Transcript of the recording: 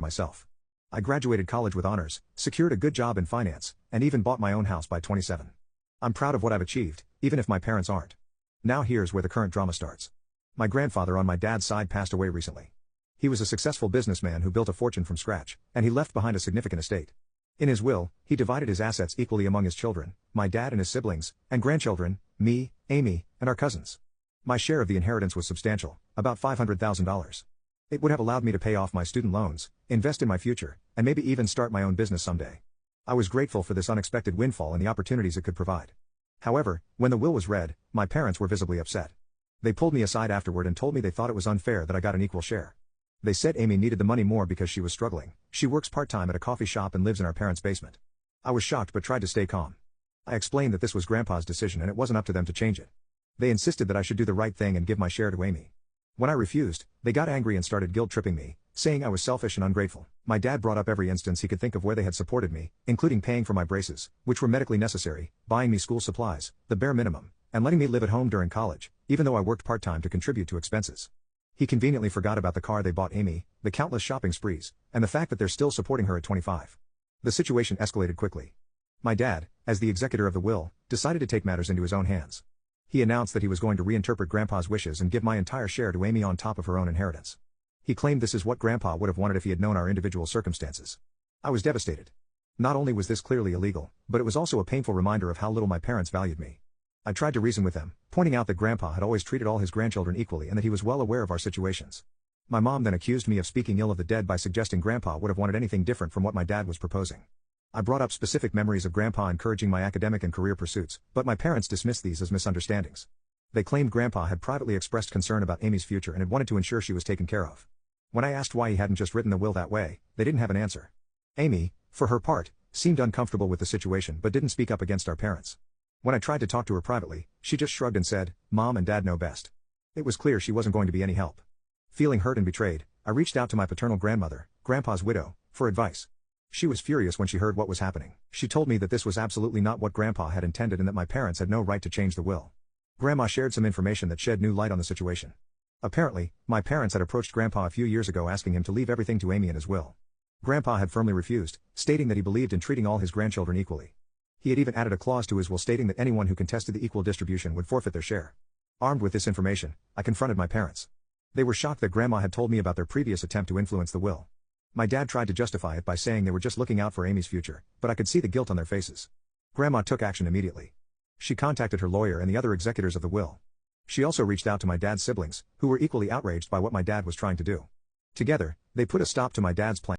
myself. I graduated college with honors, secured a good job in finance, and even bought my own house by 27. I'm proud of what I've achieved, even if my parents aren't. Now here's where the current drama starts. My grandfather on my dad's side passed away recently. He was a successful businessman who built a fortune from scratch, and he left behind a significant estate. In his will, he divided his assets equally among his children, my dad and his siblings, and grandchildren, me, Amy, and our cousins. My share of the inheritance was substantial, about $500,000. It would have allowed me to pay off my student loans, invest in my future, and maybe even start my own business someday. I was grateful for this unexpected windfall and the opportunities it could provide. However, when the will was read, my parents were visibly upset. They pulled me aside afterward and told me they thought it was unfair that I got an equal share. They said Amy needed the money more because she was struggling. She works part-time at a coffee shop and lives in our parents' basement. I was shocked but tried to stay calm. I explained that this was Grandpa's decision and it wasn't up to them to change it. They insisted that I should do the right thing and give my share to Amy. When I refused, they got angry and started guilt-tripping me, saying I was selfish and ungrateful. My dad brought up every instance he could think of where they had supported me, including paying for my braces, which were medically necessary, buying me school supplies, the bare minimum, and letting me live at home during college, even though I worked part-time to contribute to expenses. He conveniently forgot about the car they bought Amy, the countless shopping sprees, and the fact that they're still supporting her at 25. The situation escalated quickly. My dad, as the executor of the will, decided to take matters into his own hands. He announced that he was going to reinterpret Grandpa's wishes and give my entire share to Amy on top of her own inheritance. He claimed this is what Grandpa would have wanted if he had known our individual circumstances. I was devastated. Not only was this clearly illegal, but it was also a painful reminder of how little my parents valued me. I tried to reason with them, pointing out that Grandpa had always treated all his grandchildren equally and that he was well aware of our situations. My mom then accused me of speaking ill of the dead by suggesting Grandpa would have wanted anything different from what my dad was proposing. I brought up specific memories of Grandpa encouraging my academic and career pursuits, but my parents dismissed these as misunderstandings. They claimed Grandpa had privately expressed concern about Amy's future and had wanted to ensure she was taken care of. When I asked why he hadn't just written the will that way, they didn't have an answer. Amy, for her part, seemed uncomfortable with the situation but didn't speak up against our parents. When I tried to talk to her privately, she just shrugged and said, "Mom and Dad know best." It was clear she wasn't going to be any help. Feeling hurt and betrayed, I reached out to my paternal grandmother, Grandpa's widow, for advice. She was furious when she heard what was happening. She told me that this was absolutely not what Grandpa had intended and that my parents had no right to change the will. Grandma shared some information that shed new light on the situation. Apparently, my parents had approached Grandpa a few years ago asking him to leave everything to Amy in his will. Grandpa had firmly refused, stating that he believed in treating all his grandchildren equally. He had even added a clause to his will stating that anyone who contested the equal distribution would forfeit their share. Armed with this information, I confronted my parents. They were shocked that Grandma had told me about their previous attempt to influence the will. My dad tried to justify it by saying they were just looking out for Amy's future, but I could see the guilt on their faces. Grandma took action immediately. She contacted her lawyer and the other executors of the will. She also reached out to my dad's siblings, who were equally outraged by what my dad was trying to do. Together, they put a stop to my dad's plan.